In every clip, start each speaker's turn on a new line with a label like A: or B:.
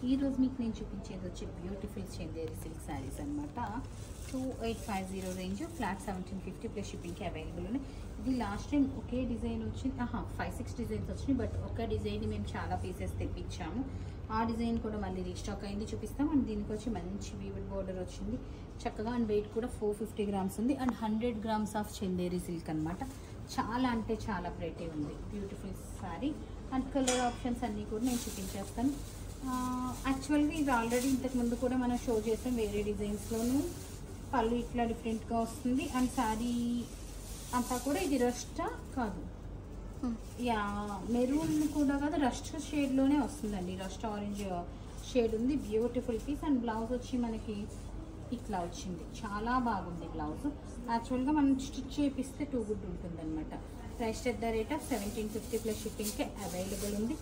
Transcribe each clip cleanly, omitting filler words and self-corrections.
A: ఈరోజు మీకు నేను చూపించేది వచ్చి బ్యూటిఫుల్ చందేరి సిల్క్ శారీస్ అనమాట. 2850 రేంజ్, ఫ్లాట్ 1750 ప్లస్ షిప్పింగ్కి అవైలబుల్ ఉన్నాయి. ఇది లాస్ట్ టైం ఒకే డిజైన్ వచ్చింది, 5-6 డిజైన్స్ వచ్చినాయి. బట్ ఒక డిజైన్ మేము చాలా పీసెస్ తెప్పించాము. ఆ డిజైన్ కూడా మళ్ళీ రీస్టాక్ అయింది, చూపిస్తాం. అండ్ దీనికి వచ్చి మంచి వీవిడ్ బోర్డర్ వచ్చింది చక్కగా. అండ్ వెయిట్ కూడా 450 గ్రామ్స్ ఉంది. And 100 grams of Chanderi silk అనమాట. చాలా అంటే చాలా ప్రెటీ ఉంది, beautiful sari. And colour options అన్నీ కూడా నేను చూపించేస్తాను. యాక్చువల్గా ఇది ఆల్రెడీ ఇంతకుముందు కూడా మనం షో చేసాం వేరే డిజైన్స్లోనూ. పళ్ళు ఇట్లా డిఫరెంట్గా వస్తుంది. అండ్ శారీ అంతా కూడా ఇది రస్ట్ కాదు, యా మెరూన్ కూడా కాదు, రస్ట్ షేడ్లోనే వస్తుందండి. రస్ట్ ఆరెంజ్ షేడ్ ఉంది, బ్యూటిఫుల్ పీస్. అండ్ బ్లౌజ్ వచ్చి మనకి ఇట్లా వచ్చింది, చాలా బాగుంది బ్లౌజ్. యాక్చువల్గా మనం స్టిచ్ చేపిస్తే టూ గుడ్ ఉంటుంది అనమాట. Price at the rate of 1750 plus షిప్పింగ్కి అవైలబుల్ ఉంది.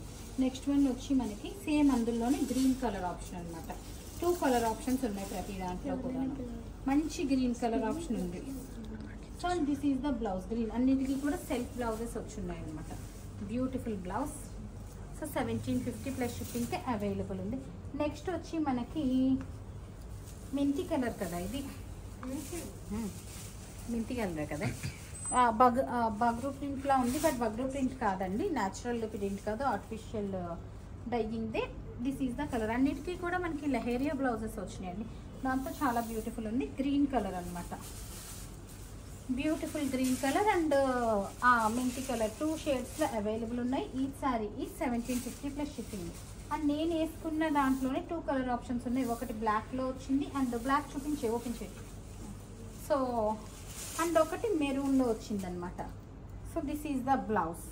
A: నెక్స్ట్ వన్ వచ్చి మనకి సేమ్ అందులోనే గ్రీన్ కలర్ ఆప్షన్ అనమాట. 2 కలర్ ఆప్షన్స్ ఉన్నాయి ప్రతి దాంట్లో కూడా. మంచి గ్రీన్ కలర్ ఆప్షన్ ఉంది. So this is the blouse green. అన్నిటికీ కూడా సెల్ఫ్ బ్లౌజెస్ వచ్చున్నాయి అనమాట. Beautiful blouse. సో 1750 ప్లస్ షిప్పింగ్కి అవైలబుల్ ఉంది. నెక్స్ట్ వచ్చి మనకి మెంతి కలర్ కదా, ఇది మెంతి కలర్ కదా. బగ్రూ ప్రింట్లా ఉంది, బట్ బగ్రూ ప్రింట్ కాదండి, న్యాచురల్ ప్రింట్ కాదు, ఆర్టిఫిషియల్ డైయింగ్దే. This is the colour. అన్నిటికీ కూడా మనకి లహేరియా బ్లౌజెస్ వచ్చినాయండి. దాంతో చాలా బ్యూటిఫుల్ ఉంది. గ్రీన్ కలర్ అనమాట, బ్యూటిఫుల్ గ్రీన్ కలర్ అండ్ మెంతి కలర్ 2 షేడ్స్లో అవైలబుల్ ఉన్నాయి. ఈ శారీ ఈ 1750 ప్లస్ షిప్పింగ్. అండ్ నేను వేసుకున్న దాంట్లోనే 2 కలర్ ఆప్షన్స్ ఉన్నాయి. ఒకటి బ్లాక్లో వచ్చింది, అండ్ బ్లాక్ ఓపెన్ చేయండి. సో అండ్ ఒకటి మెరూన్లో వచ్చిందనమాట. So this is the blouse.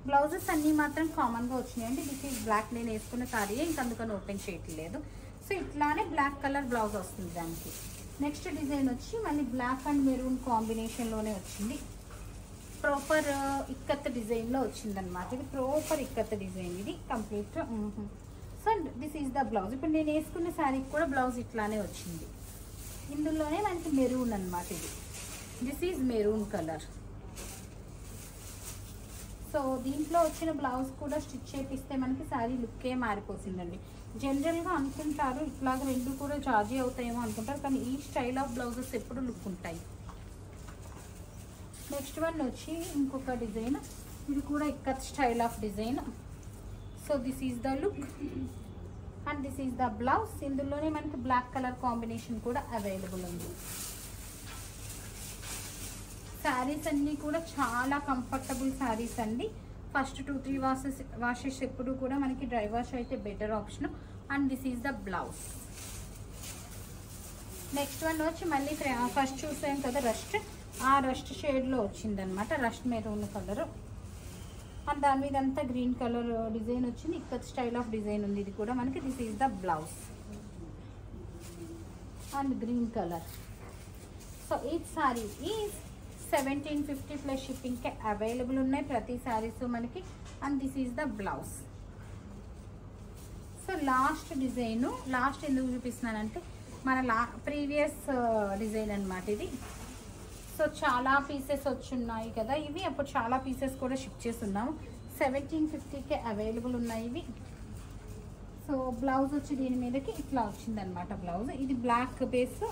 A: Blouses అన్నీ మాత్రం కామన్గా వచ్చినాయండి. దిస్ ఈజ్ బ్లాక్, నేను వేసుకున్న శారీయే, ఇంకందుకని ఓపెన్ చేయట్లేదు. సో ఇట్లానే బ్లాక్ కలర్ బ్లౌజ్ వస్తుంది దానికి. నెక్స్ట్ డిజైన్ వచ్చి మళ్ళీ బ్లాక్ అండ్ మెరూన్ కాంబినేషన్లోనే వచ్చింది. ప్రాపర్ ఇక్కత్ డిజైన్లో వచ్చిందనమాట. ఇది ప్రాపర్ ఇక్కత్ డిజైన్, ఇది complete. So this is the blouse. ఇప్పుడు నేను వేసుకున్న శారీకి కూడా బ్లౌజ్ ఇట్లానే వచ్చింది. ఇందులోనే మనకి మెరూన్ అనమాట. ఇది this is maroon colour. So దీంట్లో వచ్చిన బ్లౌజ్ కూడా స్టిచ్ చేపిస్తే మనకి శారీ లుక్కే మారిపోతుందండి. జనరల్గా అనుకుంటారు ఇట్లాగ రెండు కూడా చార్జీ అవుతాయేమో అనుకుంటారు, కానీ ఈ స్టైల్ ఆఫ్ బ్లౌజెస్ ఎప్పుడు లుక్ ఉంటాయి. నెక్స్ట్ వన్ వచ్చి ఇంకొక డిజైన్, ఇది కూడా ikat style of design. So this is the look and this is the blouse. ఇందులోనే మనకి బ్లాక్ కలర్ కాంబినేషన్ కూడా అవైలబుల్ ఉంది. శారీస్ అన్నీ కూడా చాలా కంఫర్టబుల్ శారీస్ అండి. ఫస్ట్ 2-3 వాషెస్ ఎప్పుడు కూడా మనకి డ్రై వాష్ అయితే better option. And this is the blouse. Next one వచ్చి మళ్ళీ ఫస్ట్ చూసాం కదా రస్ట్, ఆ రస్ట్ షేడ్లో వచ్చిందనమాట. రస్ట్ మెరూన్ కలర్ అండ్ దాని మీద అంతా గ్రీన్ కలర్ డిజైన్ వచ్చింది. ఇక్కడ స్టైల్ ఆఫ్ డిజైన్ ఉంది. ఇది కూడా మనకి this is the blouse and green colour. So ఈ సారీ ఈ 1750 ప్లస్ షిప్పింగ్కి అవైలబుల్ ఉన్నాయి ప్రతి శారీస్ మనకి. And this is the blouse. So last design, last ఎందుకు చూపిస్తున్నానంటే మన ప్రీవియస్ డిజైన్ అనమాట ఇది. సో చాలా పీసెస్ వచ్చున్నాయి కదా ఇవి, అప్పుడు చాలా పీసెస్ కూడా షిప్ చేస్తున్నాము. 1750కే అవైలబుల్ ఉన్నాయి ఇవి. సో బ్లౌజ్ వచ్చి దీని మీదకి ఇట్లా వచ్చిందనమాట బ్లౌజ్. ఇది black base,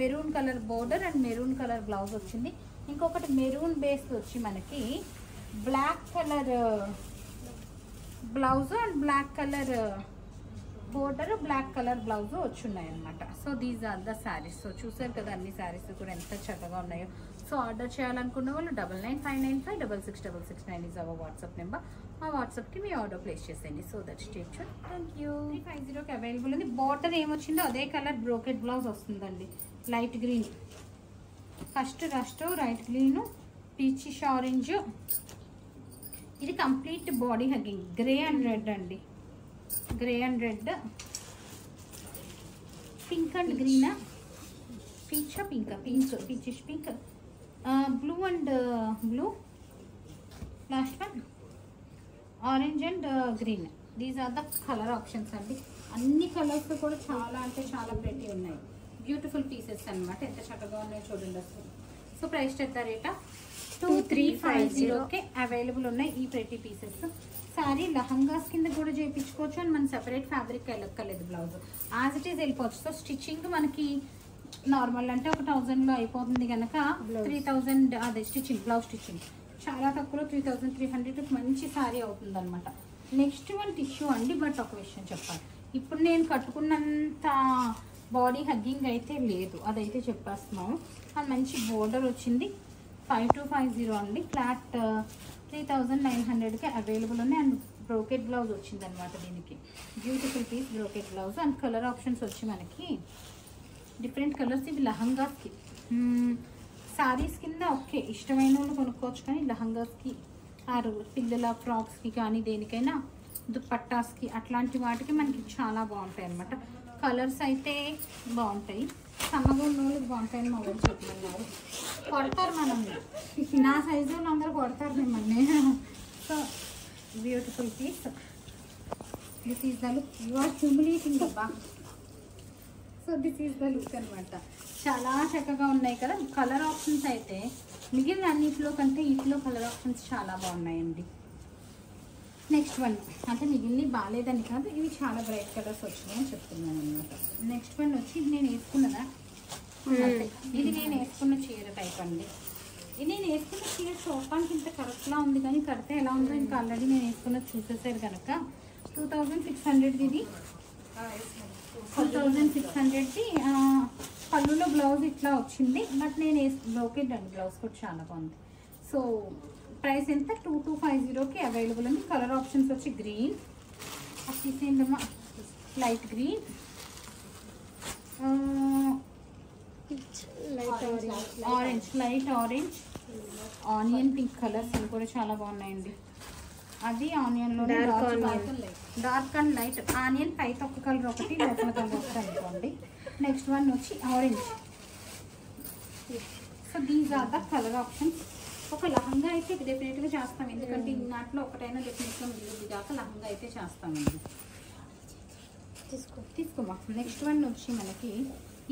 A: maroon colour border and maroon colour blouse వచ్చింది. ఇంకొకటి మెరూన్ బేస్ వచ్చి మనకి black colour blouse and black colour border, black colour blouse వచ్చున్నాయి అనమాట. So these are the saris. So చూసారు కదా అన్ని శారీస్ కూడా ఎంత చక్కగా ఉన్నాయో. సో ఆర్డర్ చేయాలనుకున్న వాళ్ళు 9995966669 ఈజ్ అవర్ వాట్సాప్ నెంబర్. ఆ వాట్సాప్కి మీ ఆర్డర్ ప్లేస్ చేసేయండి. So that state sure. Thank you. 350కి అవైలబుల్ ఉంది. బార్డర్ ఏమొచ్చిందో అదే కలర్ బ్రోకెట్ బ్లౌజ్ వస్తుందండి, light green. First rust right green, peachish orange. ఇది complete body hugging, grey and red అండి, grey and red, pink and గ్రీనా, peach pink, peachish pink, blue and blue, last one orange and green. These are the colour options అండి. అన్ని colours కూడా చాలా అంటే చాలా pretty ఉన్నాయి. బ్యూటిఫుల్ పీసెస్ అనమాట, ఎంత చక్కగా ఉన్నాయో చూడండి అసలు. So price at the rate of 2350కే అవైలబుల్ ఉన్నాయి ఈ ప్రెటీ పీసెస్. శారీ లహంగాస్ కింద కూడా చేయించుకోవచ్చు అండ్ మన సెపరేట్ ఫ్యాబ్రిక్ వెళ్ళక్కర్లేదు బ్లౌజ్ యాజ్ ఇట్ ఈస్ వెళ్ళిపోవచ్చు. సో స్టిచ్చింగ్ మనకి నార్మల్ అంటే ఒక 1000లో అయిపోతుంది కనుక 3000 అదే స్టిచ్చింగ్ బ్లౌజ్ స్టిచ్చింగ్ చాలా తక్కువలో 3300 మంచి శారీ అవుతుంది అనమాట. నెక్స్ట్ వన్ టిష్యూ అండి. బట్ ఒక విషయం చెప్పాలి, ఇప్పుడు నేను కట్టుకున్నంత బాడీ హగ్గింగ్ అయితే లేదు, అదైతే చెప్పేస్తున్నాము. అది మంచి బోర్డర్ వచ్చింది 5250 అండి. ఫ్లాట్ 3900కి అవైలబుల్ ఉన్నాయి అండ్ బ్రోకెట్ బ్లౌజ్ వచ్చింది అనమాట. దీనికి beautiful piece brocade blouse and colour options వచ్చి మనకి డిఫరెంట్ కలర్స్. ఇవి లహంగాస్కి శారీస్ కింద ఓకే ఇష్టమైన వాళ్ళు కొనుక్కోవచ్చు, కానీ లహంగాస్కి ఆరు పిల్లల ఫ్రాక్స్కి కానీ దేనికైనా దుప్పట్టాస్కి అట్లాంటి వాటికి మనకి చాలా బాగుంటాయి అనమాట. కలర్స్ అయితే బాగుంటాయి, సన్నగా ఉన్న వాళ్ళకి బాగుంటాయని మా వాళ్ళు చెప్తున్నారు. కొడతారు మనం, నా సైజు వాళ్ళు అందరూ కొడతారు మిమ్మల్ని. So beautiful piece. This is the look. You are humiliating అబ్బా. So this is the look అనమాట. చాలా చక్కగా ఉన్నాయి కదా. కలర్ ఆప్షన్స్ అయితే మిగిలిన అన్నిటిలో కంటే వీటిలో కలర్ ఆప్షన్స్ చాలా బాగున్నాయండి. నెక్స్ట్ వన్ అంటే మిగిలిన బాగాలేదని కాదు, ఇవి చాలా బ్రైట్ కలర్స్ వచ్చినాయి అని చెప్తున్నాను అనమాట. నెక్స్ట్ వన్ వచ్చి నేను వేసుకున్నదా, ఇది నేను వేసుకున్న చీర టైప్ అండి. ఇది నేను వేసుకున్న చీర చూడటానికి ఇంత కరెక్ట్లా ఉంది, కానీ కడితే ఎలా ఉందో ఇంకా ఆల్రెడీ నేను వేసుకున్నది చూసేసారు కనుక 2600 ఇది. 2600ది పళ్ళులో బ్లౌజ్ ఇట్లా వచ్చింది. బట్ నేను బ్రోకెట్ అండి, బ్లౌజ్ కూడా చాలా బాగుంది. సో ప్రైస్ ఎంత 2250కి అవైలబుల్ ఉంది. కలర్ ఆప్షన్స్ వచ్చి గ్రీన్, అసలు light green, orange, light orange, onion pink colours ఇవి కూడా చాలా బాగున్నాయండి. అది ఆనియన్లో డార్క్ అండ్ లైట్. ఆనియన్ పైకి ఒక కలర్ ఒకటి లోపల కలర్ ఒకటి అనుకోండి. నెక్స్ట్ వన్ వచ్చి orange. So these are the colour options. ఒక లహంగా అయితే డెఫినెట్గా చేస్తాం, ఎందుకంటే నాట్లో ఒకటైనా డెఫినెట్గా మిగిలింది కాక లహంగా అయితే చేస్తామండి. తీసుకోమా. నెక్స్ట్ వన్ వచ్చి మనకి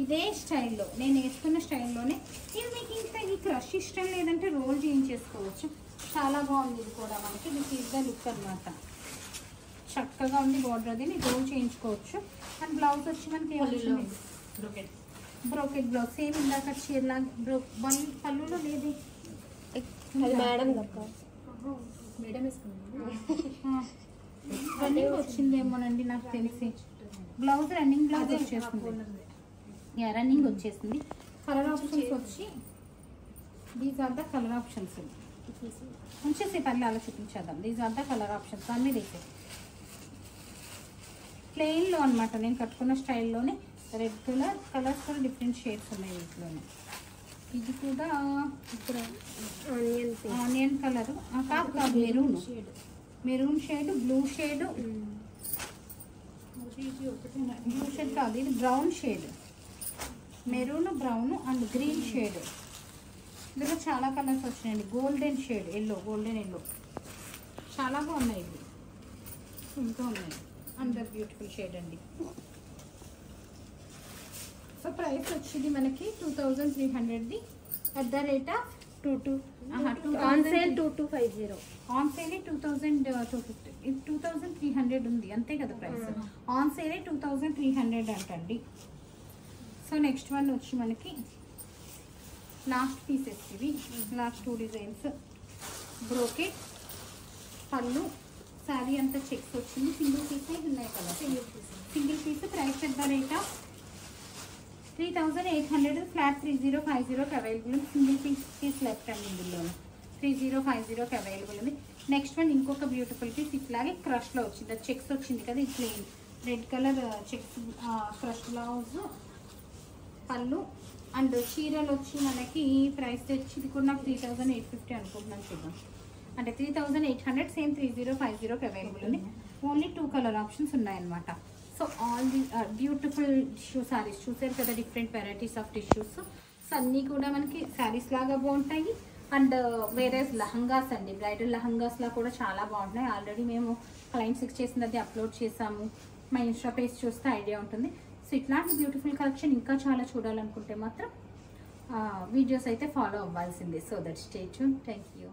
A: ఇదే స్టైల్లో నేను వేసుకున్న స్టైల్లోనే ఇది మీకు ఇంకా ఈ క్రష్ ఇష్టం లేదంటే రోల్ చేయించేసుకోవచ్చు. చాలా బాగుంది ఇది కూడా మనకి. దిస్ ఈజ్ ద లుక్ అనమాట. చక్కగా ఉంది బార్డర్, అది రోల్ చేయించుకోవచ్చు. అండ్ బ్లౌజ్ వచ్చి మనకి బ్రోకెట్ బ్లౌజ్ సేమ్ ఇందాక చీరలా పళ్ళులో లేదు రన్నింగ్ వచ్చిందేమోనండి నాకు తెలిసి. బ్లౌజ్ రన్నింగ్ బ్లౌజ్ వచ్చేస్తుంది, రన్నింగ్ వచ్చేసింది. కలర్ ఆప్షన్స్ వచ్చి these are the colour options. ఉంచేసి పర్లే అలా చూపించేద్దాం. These are the colour options అన్నీ వేసే ప్లెయిన్లో అనమాట. నేను కట్టుకున్న స్టైల్లోనే రెడ్ కలర్ కలర్స్ కూడా డిఫరెంట్ షేడ్స్ ఉన్నాయి వీటిలోనే. ఇది కూడా ఇప్పుడు ఆనియన్ కలర్ కాదు కాదు maroon shade, blue shade, blue shade కాదు ఇది brown shade, maroon, brown and green shade. ఇందులో చాలా కలర్స్ వచ్చినాయండి. Golden shade yellow, golden yellow చాలా బాగున్నాయి. ఇవి ఇంకా ఉన్నాయి. అందరు బ్యూటిఫుల్ షేడ్ అండి. సో ప్రైస్ వచ్చింది మనకి 2300ది at the rate of 2250. On sale 2250. ఇది 2300 ఉంది అంతే కదా ప్రైస్. ఆన్ సేల్ 2300 అంటండి. సో నెక్స్ట్ వన్ వచ్చి మనకి లాస్ట్ పీసెస్ ఇవి. Last 2 designs. బ్రోకెట్ పళ్ళు, శారీ అంతా చెక్స్ వచ్చింది. సింగిల్ పీస్ ఉన్నాయి కదా, single piece. Price at the rate of 3800. Flat 3050కి అవైలబుల్ ఉంది. సింగిల్ పీస్ లెఫ్ట్ అండి ఇందులో 3050కి అవైలబుల్ ఉంది. నెక్స్ట్ వన్ ఇంకొక బ్యూటిఫుల్ పీస్ ఇట్లాగే క్రష్లో వచ్చింది. అది చెక్స్ వచ్చింది కదా, ఇది plain red colour checks crush blouse, పళ్ళు అండ్ చీరలు వచ్చి మనకి ప్రైస్ తెచ్చి ఇది కూడా నాకు 3850 అనుకుంటున్నాను. చూద్దాం అంటే 3800 సేమ్ 3050కి అవైలబుల్ ఉంది. ఓన్లీ 2 కలర్ ఆప్షన్స్ ఉన్నాయన్నమాట. So all the beautiful tissue saris చూసారు కదా, different varieties of tissues. So అన్నీ కూడా మనకి శారీస్ లాగా బాగుంటాయి. అండ్ వేరే లహంగాస్ అండి, బ్రైడల్ లహంగాస్లా కూడా చాలా బాగుంటున్నాయి. ఆల్రెడీ మేము క్లయింట్స్కి చేసినది అప్లోడ్ చేసాము, మా ఇన్స్టా పేజ్ చూస్తే ఐడియా ఉంటుంది. సో ఇట్లాంటి బ్యూటిఫుల్ కలెక్షన్ ఇంకా చాలా చూడాలనుకుంటే మాత్రం వీడియోస్ అయితే ఫాలో అవ్వాల్సిందే. So that stay tune. Thank you.